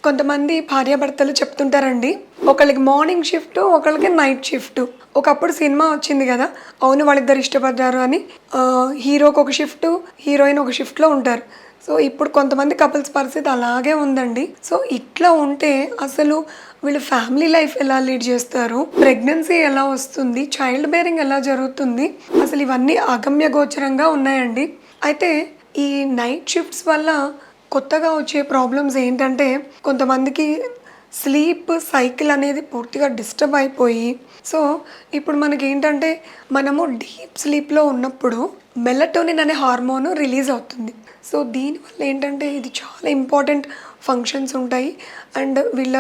కొంతమంది భార్యాభర్తలు చెప్తుంటారండి. ఒకళ్ళకి మార్నింగ్ షిఫ్ట్, ఒకళ్ళకి నైట్ షిఫ్ట్. ఒకప్పుడు సినిమా వచ్చింది గదా! అవును వాళ్ళిద్దరు ఇష్టపడ్డారు అని. హీరోకి ఒక షిఫ్ట్, హీరోయిన్ ఒక షిఫ్ట్‌లో ఉంటారు. సో, ఇప్పుడు కొంతమంది కపుల్స్ పరిస్థితి అలాగే ఉందండి. సో, ఇట్లా ఉంటే అసలు వీళ్ళు ఫ్యామిలీ లైఫ్ ఎలా లీడ్ చేస్తారు? ప్రెగ్నెన్సీ ఎలా వస్తుంది? చైల్డ్ బేరింగ్ ఎలా జరుగుతుంది? అసలు ఇవన్నీ అగమ్య గోచరంగా ఉన్నాయండి. అయితే ఈ నైట్ షిఫ్ట్స్ వల్ల కొత్తగా వచ్చే ప్రాబ్లమ్స్ ఏంటంటే కొంతమందికి స్లీప్ సైకిల్ అనేది పూర్తిగా డిస్టర్బ్ అయిపోయి సో ఇప్పుడు మనకేంటంటే మనము డీప్ స్లీప్లో ఉన్నప్పుడు మెలటోనిన్ అనే హార్మోన్ రిలీజ్ అవుతుంది. సో దీనివల్ల ఏంటంటే ఇది చాలా ఇంపార్టెంట్ ఫంక్షన్స్ ఉంటాయి అండ్ వీళ్ళ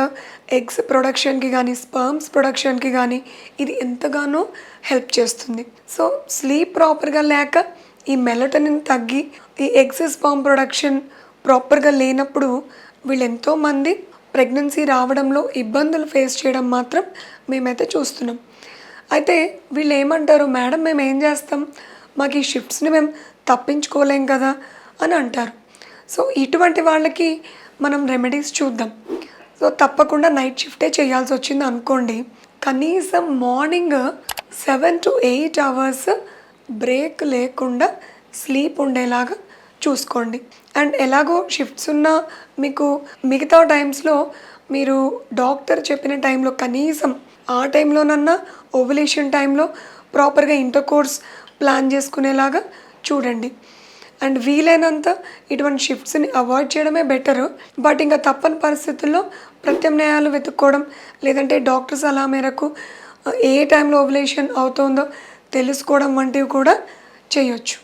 ఎగ్స్ ప్రొడక్షన్కి కానీ స్పర్మ్స్ ప్రొడక్షన్కి కానీ ఇది ఎంతగానో హెల్ప్ చేస్తుంది. సో స్లీప్ ప్రాపర్గా లేక ఈ మెలటోనిన్ తగ్గి ఈ ఎగ్స్ స్పర్మ్ ప్రొడక్షన్ ప్రాపర్గా లేనప్పుడు వీళ్ళు ఎంతోమంది ప్రెగ్నెన్సీ రావడంలో ఇబ్బందులు ఫేస్ చేయడం మాత్రం మేమైతే చూస్తున్నాం. అయితే వీళ్ళు ఏమంటారు, మేడం మేము ఏం చేస్తాం, మాకు ఈ షిఫ్ట్స్ని మేము తప్పించుకోలేం కదా అని అంటారు. సో ఇటువంటి వాళ్ళకి మనం రెమెడీస్ చూద్దాం. సో తప్పకుండా నైట్ షిఫ్టే చేయాల్సి వచ్చింది అనుకోండి, కనీసం మార్నింగ్ 7 to 8 అవర్స్ బ్రేక్ లేకుండా స్లీప్ ఉండేలాగా చూసుకోండి. అండ్ ఎలాగో షిఫ్ట్స్ ఉన్న మీకు మిగతా టైమ్స్లో మీరు డాక్టర్ చెప్పిన టైంలో కనీసం ఆ టైంలోనన్నా ఓవులేషన్ టైంలో ప్రాపర్గా ఇంటర్కోర్స్ ప్లాన్ చేసుకునేలాగా చూడండి. అండ్ వీలైనంత ఇటువంటి షిఫ్ట్స్ని అవాయిడ్ చేయడమే బెటరు. బట్ ఇంకా తప్పని పరిస్థితుల్లో ప్రత్యామ్నాయాలు వెతుక్కోవడం లేదంటే డాక్టర్ సలహా మేరకు ఏ టైంలో ఓవులేషన్ అవుతుందో తెలుసుకోవడం వంటివి కూడా చేయొచ్చు.